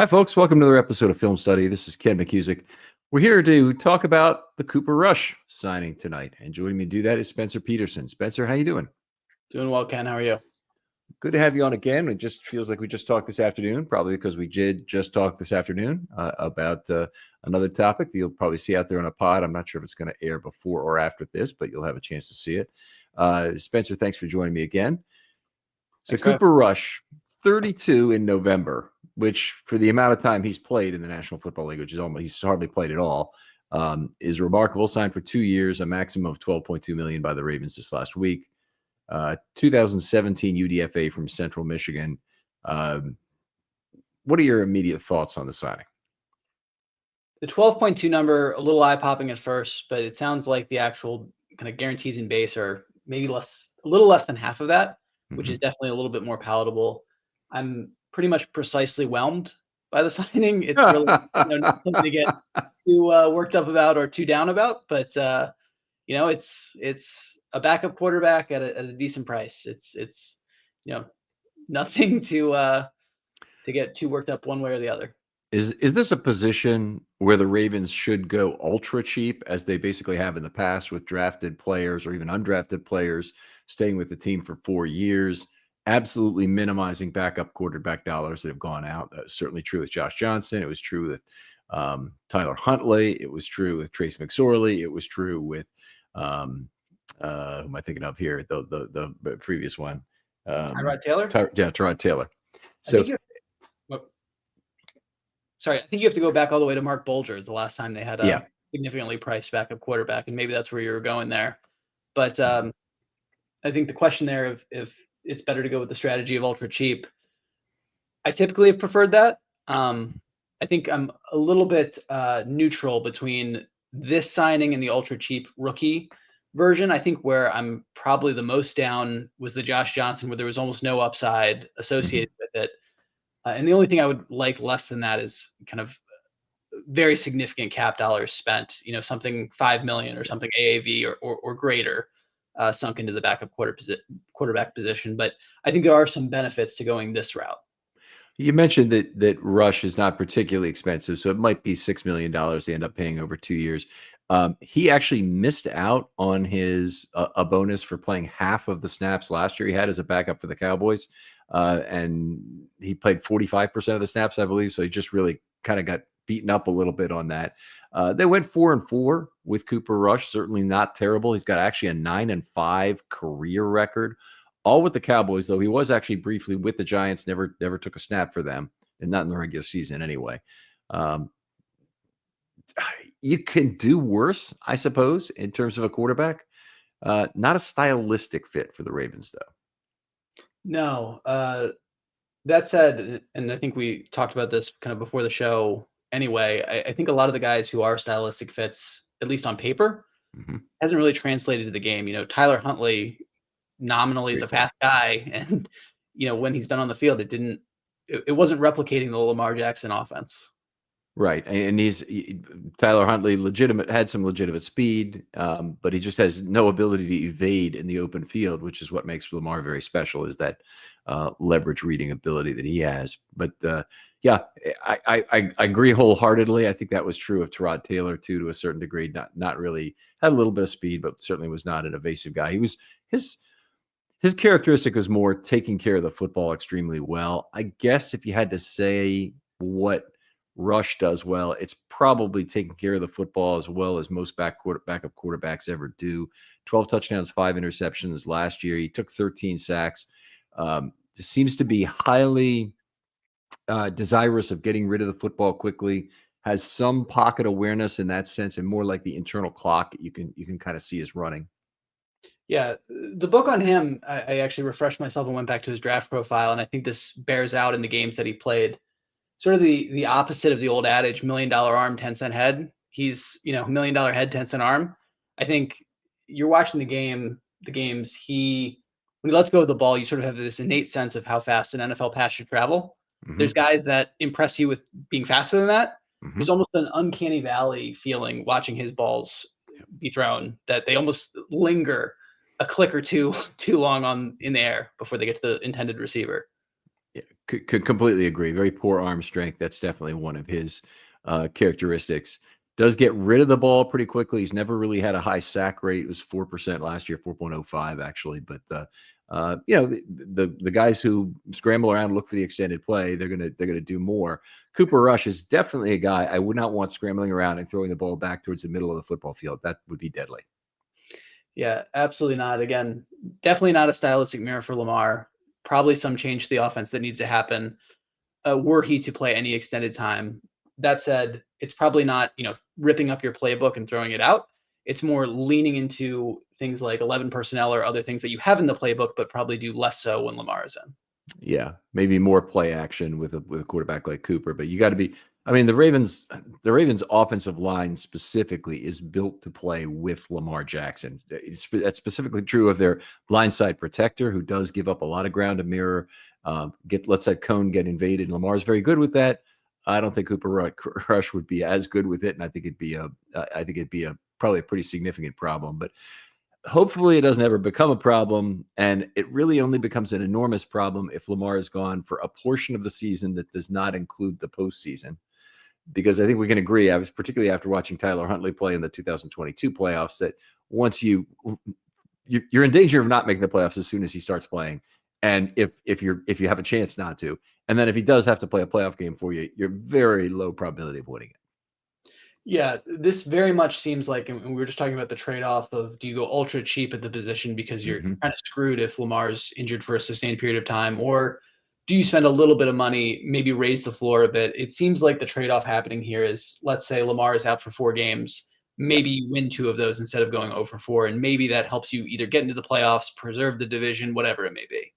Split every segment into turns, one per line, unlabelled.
Hi, folks. Welcome to another episode of Film Study. This is Ken McCusick. We're here to talk about the Cooper Rush signing tonight. And joining me to do that is Spenser Peterson. Spencer, how you doing?
Doing well, Ken. How are you?
Good to have you on again. It just feels like we just talked this afternoon, probably because we did just talk this afternoon about another topic that you'll probably see out there on a pod. I'm not sure if it's going to air before or after this, but you'll have a chance to see it. Spencer, thanks for joining me again. So Cooper Rush, 32 in November, which for the amount of time he's played in the National Football League, which is almost he's hardly played at all, is remarkable. Signed for 2 years, a maximum of $12.2 million by the Ravens this last week. 2017 UDFA from Central Michigan. What are your immediate thoughts on the signing?
The 12.2 number, a little eye-popping at first, but it sounds like the actual kind of guarantees in base are maybe a little less than half of that, which is definitely a little bit more palatable. I'm pretty much precisely whelmed by the signing. It's really not something to get too worked up about or too down about, but it's a backup quarterback at a decent price. It's nothing to get too worked up one way or the other.
Is this a position where the Ravens should go ultra cheap, as they basically have in the past with drafted players or even undrafted players staying with the team for 4 years, absolutely minimizing backup quarterback dollars that have gone out? That was certainly true with Josh Johnson. It was true with Tyler Huntley. It was true with Trace McSorley. It was true with who am I thinking of here? The previous one.
Tyrod Taylor?
Tyrod Taylor. So
I think you have to go back all the way to Mark Bulger, the last time they had a significantly priced backup quarterback, and maybe that's where you were going there. But I think the question there, if it's better to go with the strategy of ultra cheap, I typically have preferred that. I think I'm a little bit neutral between this signing and the ultra cheap rookie version. I think where I'm probably the most down was the Josh Johnson, where there was almost no upside associated with it. And the only thing I would like less than that is kind of very significant cap dollars spent, something $5 million or something AAV or greater sunk into the backup quarterback position. But I think there are some benefits to going this route.
You mentioned that Rush is not particularly expensive, so it might be $6 million they end up paying over 2 years. He actually missed out on his a bonus for playing half of the snaps last year he had as a backup for the Cowboys. And he played 45% of the snaps, I believe. So he just really kind of got beaten up a little bit on that. They went 4-4 with Cooper Rush. Certainly not terrible. He's got actually a 9-5 career record, all with the Cowboys, though he was actually briefly with the Giants, never took a snap for them, and not in the regular season anyway. You can do worse, I suppose, in terms of a quarterback. Not a stylistic fit for the Ravens, though.
No. That said, and I think we talked about this kind of before the show anyway, I think a lot of the guys who are stylistic fits, at least on paper, hasn't really translated to the game. Tyler Huntley nominally is a fast guy, and when he's been on the field, it wasn't replicating the Lamar Jackson offense.
Right, and Tyler Huntley had some legitimate speed, but he just has no ability to evade in the open field, which is what makes Lamar very special, is that leverage reading ability that he has. But I agree wholeheartedly. I think that was true of Tyrod Taylor too, to a certain degree. Not really, had a little bit of speed, but certainly was not an evasive guy. He was his characteristic was more taking care of the football extremely well. I guess if you had to say what Rush does well, it's probably taking care of the football as well as most backup quarterbacks ever do. 12 touchdowns, 5 interceptions last year. He took 13 sacks. Seems to be highly desirous of getting rid of the football quickly. Has some pocket awareness in that sense, and more like the internal clock you can kind of see is running.
Yeah, the book on him, I actually refreshed myself and went back to his draft profile, and I think this bears out in the games that he played. Sort of the opposite of the old adage, $1 million arm, 10-cent head. He's, $1 million head, 10-cent arm. I think you're watching the games, when he lets go of the ball, you sort of have this innate sense of how fast an NFL pass should travel. There's guys that impress you with being faster than that. There's almost an uncanny valley feeling watching his balls be thrown, that they almost linger a click or two too long in the air before they get to the intended receiver.
Yeah. Could completely agree. Very poor arm strength. That's definitely one of his characteristics. Does get rid of the ball pretty quickly. He's never really had a high sack rate. It was 4% last year, 4.05 actually. But the guys who scramble around and look for the extended play, they're gonna do more. Cooper Rush is definitely a guy I would not want scrambling around and throwing the ball back towards the middle of the football field. That would be deadly.
Yeah, absolutely not. Again, definitely not a stylistic mirror for Lamar. Probably some change to the offense that needs to happen were he to play any extended time. That said, it's probably not, ripping up your playbook and throwing it out. It's more leaning into things like 11 personnel or other things that you have in the playbook, but probably do less so when Lamar is in.
Yeah, maybe more play action with a quarterback like Cooper, but you got to be. I mean, the Ravens offensive line specifically is built to play with Lamar Jackson. That's specifically true of their blindside protector, who does give up a lot of ground to mirror. Lets that cone get invaded. Lamar's very good with that. I don't think Cooper Rush would be as good with it, and I think it'd be a probably a pretty significant problem. But hopefully it doesn't ever become a problem, and it really only becomes an enormous problem if Lamar is gone for a portion of the season that does not include the postseason. Because I think we can agree, I was particularly after watching Tyler Huntley play in the 2022 playoffs, that once you're in danger of not making the playoffs as soon as he starts playing, and if you have a chance not to, and then if he does have to play a playoff game for you, you're very low probability of winning it.
Yeah, this very much seems like, and we were just talking about the trade-off of, do you go ultra cheap at the position because you're
Mm-hmm.
kind of screwed if Lamar's injured for a sustained period of time, or do you spend a little bit of money, maybe raise the floor a bit? It seems like the trade-off happening here is, let's say Lamar is out for 4 games,
Yeah.
maybe you win 2 of those instead of going 0 for 4, and maybe that helps you either get into the playoffs, preserve the division, whatever it may be.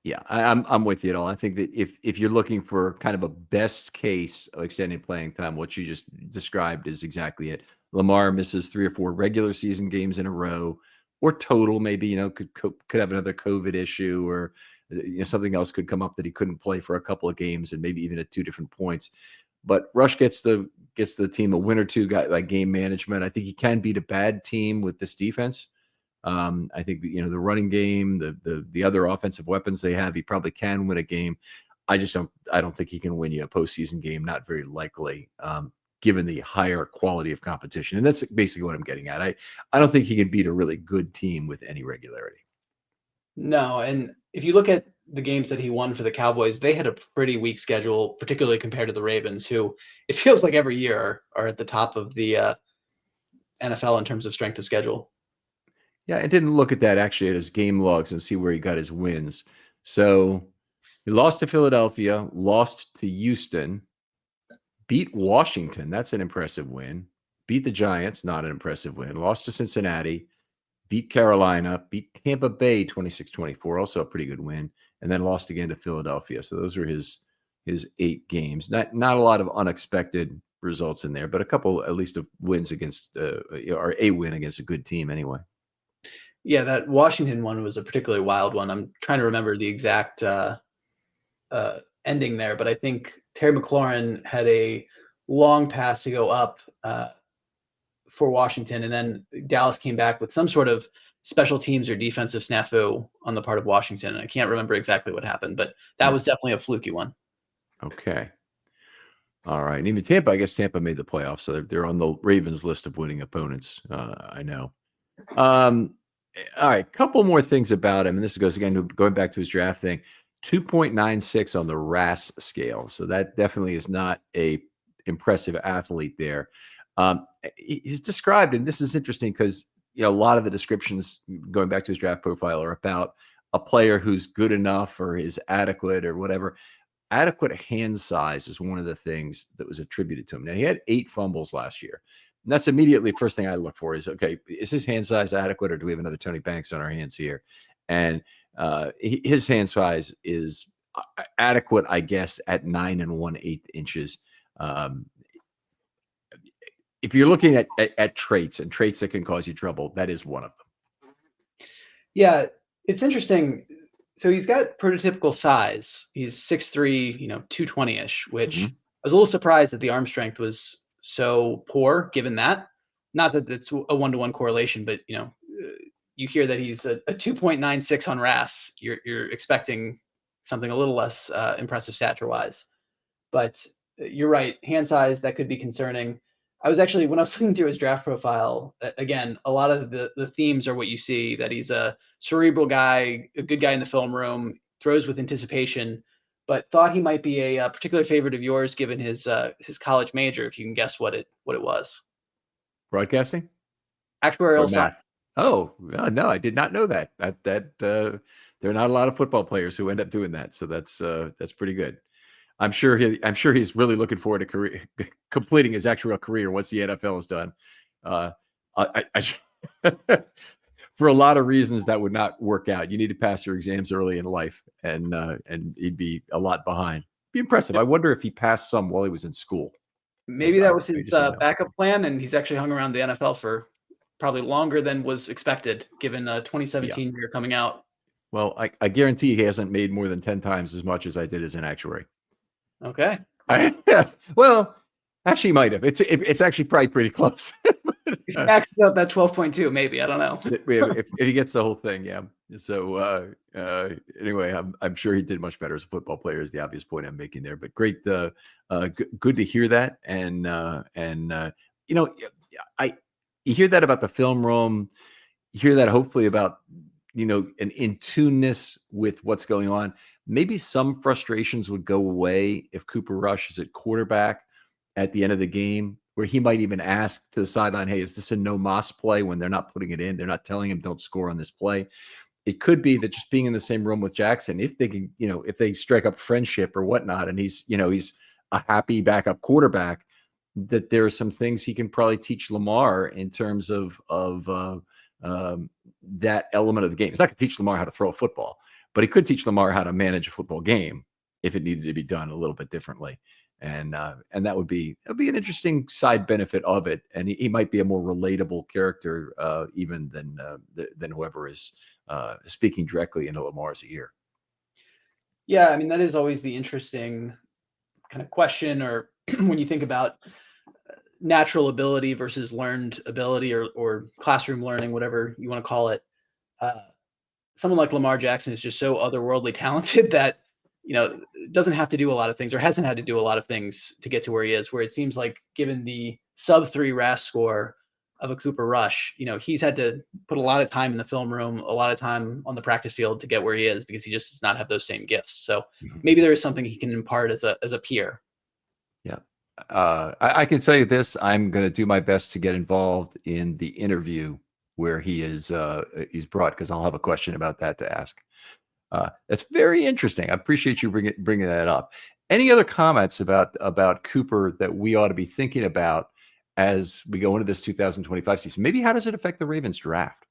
Yeah, I'm with you at all. I think that if you're looking for kind of a best case of extended playing time, what you just described is exactly it. Lamar misses 3 or 4 regular season games in a row, or total, maybe, could have another COVID issue, or something else could come up that he couldn't play for a couple of games, and maybe even at 2 different points. But Rush gets the team a win or two, guy like game management. I think he can beat a bad team with this defense. I think the running game, the other offensive weapons they have, he probably can win a game. I don't think he can win you a postseason game. Not very likely, given the higher quality of competition. And that's basically what I'm getting at. I don't think he can beat a really good team with any regularity.
No, and if you look at the games that he won for the Cowboys, they had a pretty weak schedule, particularly compared to the Ravens, who it feels like every year are at the top of the NFL in terms of strength of schedule.
Yeah, I didn't look at that actually at his game logs and see where he got his wins. So he lost to Philadelphia, lost to Houston, beat Washington. That's an impressive win. Beat the Giants, not an impressive win. Lost to Cincinnati, beat Carolina, beat Tampa Bay 26-24, also a pretty good win, and then lost again to Philadelphia. So those are his 8 games. Not a lot of unexpected results in there, but a couple at least of wins against or a win against a good team anyway.
Yeah, that Washington one was a particularly wild one. I'm trying to remember the exact ending there, but I think Terry McLaurin had a long pass to go up for Washington, and then Dallas came back with some sort of special teams or defensive snafu on the part of Washington. I can't remember exactly what happened, but that was definitely a fluky one.
Okay. All right. And even Tampa, I guess Tampa made the playoffs, so they're on the Ravens list of winning opponents. I know. All right. Couple more things about him. And this goes again to going back to his draft thing. 2.96 on the RAS scale. So that definitely is not a impressive athlete there. He's described, and this is interesting because a lot of the descriptions going back to his draft profile are about a player who's good enough or is adequate or whatever. Adequate hand size is one of the things that was attributed to him. Now, he had 8 fumbles last year. And that's immediately first thing I look for is, okay, is his hand size adequate, or do we have another Tony Banks on our hands here? And his hand size is adequate, I guess, at 9 1/8 inches. If you're looking at traits and traits that can cause you trouble, that is one of them.
Yeah, it's interesting. So he's got prototypical size. He's 6'3", 220-ish, which I was a little surprised that the arm strength was so poor given that. Not that it's a one-to-one correlation, but you hear that he's a 2.96 on RAS. You're expecting something a little less impressive stature-wise. But you're right, hand size, that could be concerning. I was actually, when I was looking through his draft profile, again, a lot of the themes are what you see, that he's a cerebral guy, a good guy in the film room, throws with anticipation, but thought he might be a particular favorite of yours given his college major, if you can guess what it was.
Broadcasting or
Actuarial science.
math? Oh, no, I did not know that. There are not a lot of football players who end up doing that, so that's pretty good. I'm sure he's really looking forward to completing his actual career once the NFL is done. For a lot of reasons, that would not work out. You need to pass your exams early in life, and he'd be a lot behind. Be impressive. I wonder if he passed some while he was in school.
Maybe that was his backup plan, and he's actually hung around the NFL for probably longer than was expected, given 2017 year coming out.
Well, I guarantee he hasn't made more than 10 times as much as I did as an actuary.
Okay.
Well, actually, he might have. It's actually probably pretty close.
He maxes out that 12.2, maybe. I don't know.
if he gets the whole thing, yeah. So anyway, I'm sure he did much better as a football player. Is the obvious point I'm making there. But great, good to hear that. And you know, you hear that about the film room. You hear that hopefully about an in tuneness with what's going on. Maybe some frustrations would go away if Cooper Rush is at quarterback at the end of the game, where he might even ask to the sideline, hey, is this a no Moss play, when they're not putting it in? They're not telling him don't score on this play. It could be that just being in the same room with Jackson, if they can, if they strike up friendship or whatnot, and he's a happy backup quarterback, that there are some things he can probably teach Lamar in terms of that element of the game. He's not going to teach Lamar how to throw a football, but he could teach Lamar how to manage a football game if it needed to be done a little bit differently. And that would be an interesting side benefit of it. And he might be a more relatable character even than whoever is speaking directly into Lamar's ear.
Yeah, I mean, that is always the interesting kind of question, or when you think about natural ability versus learned ability, or classroom learning, whatever you want to call it. Someone like Lamar Jackson is just so otherworldly talented that doesn't have to do a lot of things, or hasn't had to do a lot of things to get to where he is, where it seems like, given the sub-3 RAS score of a Cooper Rush, he's had to put a lot of time in the film room, a lot of time on the practice field to get where he is, because he just does not have those same gifts. So maybe there is something he can impart as a peer.
Yeah. I can tell you this, I'm going to do my best to get involved in the interview where he's brought, because I'll have a question about that to ask. That's very interesting. I appreciate you bringing that up. Any other comments about Cooper that we ought to be thinking about as we go into this 2025 season? Maybe how does it affect the Ravens draft?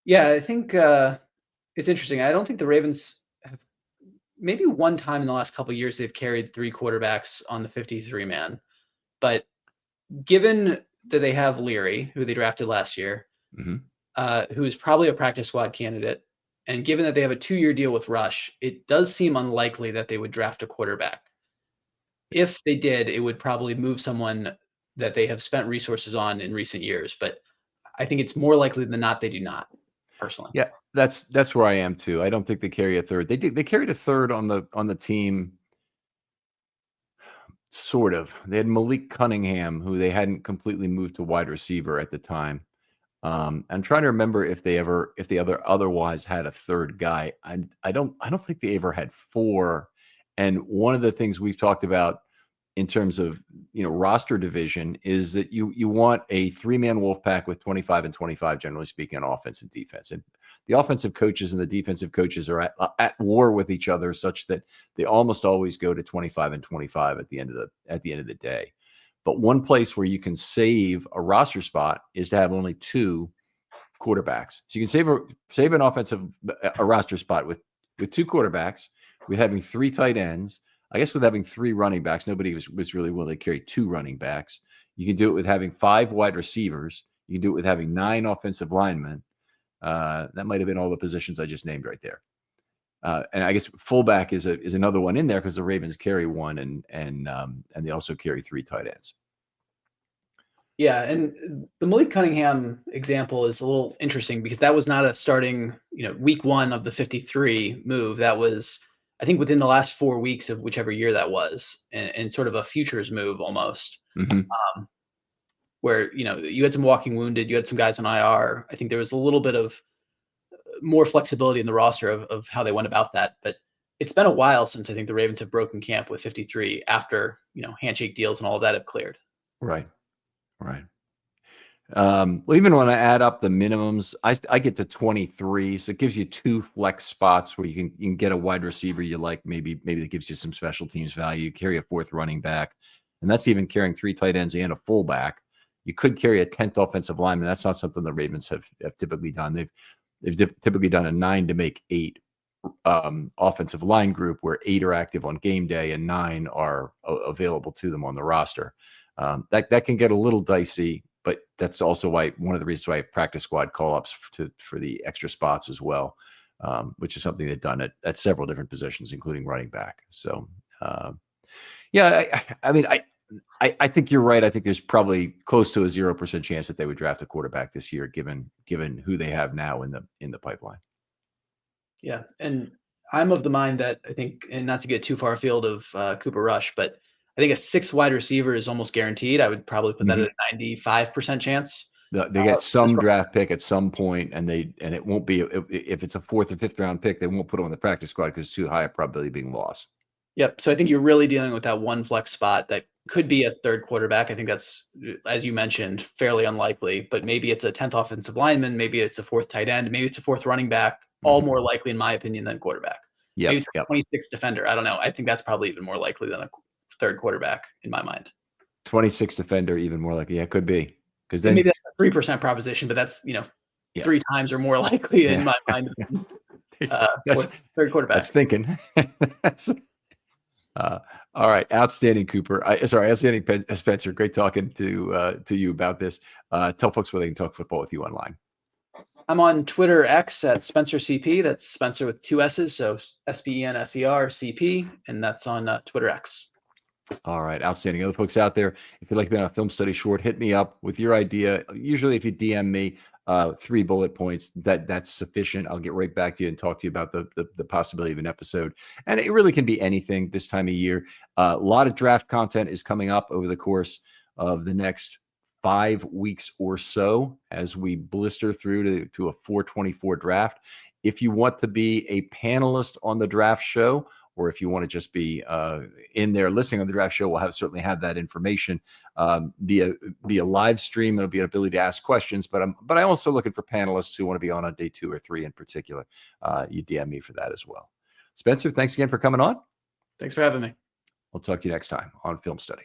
Yeah, I think it's interesting. I don't think the Ravens have, maybe one time in the last couple of years, they've carried 3 quarterbacks on the 53-man. But given that they have Leary, who they drafted last year, who is probably a practice squad candidate, and given that they have a 2-year deal with Rush, it does seem unlikely that they would draft a quarterback. If they did, it would probably move someone that they have spent resources on in recent years. But I think it's more likely than not they do not, personally.
Yeah, that's where I am too. I don't think they carry a third. They carried a third on the team, sort of. They had Malik Cunningham, who they hadn't completely moved to wide receiver at the time. I'm trying to remember if they otherwise had a third guy. I don't think they ever had 4. And one of the things we've talked about in terms of roster division is that you want a 3-man wolf pack with 25 and 25, generally speaking, on offense and defense. And the offensive coaches and the defensive coaches are at war with each other, such that they almost always go to 25 and 25 at the end of the day. But one place where you can save a roster spot is to have only 2 quarterbacks. So you can save an a roster spot with 2 quarterbacks, with having 3 tight ends. I guess with having 3 running backs. Nobody was really willing to carry 2 running backs. You can do it with having 5 wide receivers. You can do it with having 9 offensive linemen. That might have been all the positions I just named right there. And I guess fullback is another one in there, because the Ravens carry 1, and they also carry 3 tight ends.
Yeah, and the Malik Cunningham example is a little interesting because that was not a starting, week 1 of the 53 move. That was, I think, within the last 4 weeks of whichever year that was, and sort of a futures move almost, where, you had some walking wounded, you had some guys on IR. I think there was a little bit of more flexibility in the roster of how they went about that. But it's been a while since I think the Ravens have broken camp with 53 after, handshake deals and all of that have cleared.
Right. Well, even when I add up the minimums, I get to 23, so it gives you 2 flex spots where you can get a wide receiver you like. Maybe that gives you some special teams value. You carry a 4th running back, and that's even carrying 3 tight ends and a fullback. You could carry a 10th offensive lineman. That's not something the Ravens have typically done. They've typically done a 9 to make 8 offensive line group where 8 are active on game day and 9 are available to them on the roster. That can get a little dicey. But that's also why one of the reasons why I have practice squad call-ups for the extra spots as well, which is something they've done at several different positions, including running back. So, yeah, I think you're right. I think there's probably close to a 0% chance that they would draft a quarterback this year, given who they have now in the pipeline.
Yeah, and I'm of the mind that I think, and not to get too far afield of Cooper Rush, but I think a 6th wide receiver is almost guaranteed. I would probably put that at a 95% chance.
They get some draft pick at some point, and it won't be, if it's a 4th or 5th round pick, they won't put it on the practice squad because it's too high a probability of being lost.
Yep. So I think you're really dealing with that one flex spot that could be a 3rd quarterback. I think that's, as you mentioned, fairly unlikely, but maybe it's a 10th offensive lineman, maybe it's a 4th tight end, maybe it's a 4th running back, all more likely in my opinion than quarterback. Maybe it's a 26th defender. I don't know. I think that's probably even more likely than a 3rd quarterback in my mind.
26 defender, even more likely. Yeah, it could be. Because then
maybe that's a 3% proposition, but that's 3 times or more likely in my mind.
That's
3rd quarterback.
That's thinking. All right, outstanding, Cooper. Outstanding, Spencer. Great talking to you about this. Tell folks where they can talk football with you online.
I'm on Twitter X at Spenser CP. That's Spencer with 2 S's, so SPENSER CP, and that's on Twitter X.
All right, outstanding. Other folks out there, if you'd like to be on a film study short, hit me up with your idea. Usually, if you DM me 3 bullet points, that's sufficient. I'll get right back to you and talk to you about the possibility of an episode. And it really can be anything this time of year. A lot of draft content is coming up over the course of the next 5 weeks or so as we blister through to a 424 draft. If you want to be a panelist on the draft show, or if you want to just be in there listening on the draft show, we'll certainly have that information be a live stream. It'll be an ability to ask questions, but I'm also looking for panelists who want to be on day 2 or 3 in particular. You DM me for that as well. Spencer, thanks again for coming on.
Thanks for having me.
We'll talk to you next time on Film Study.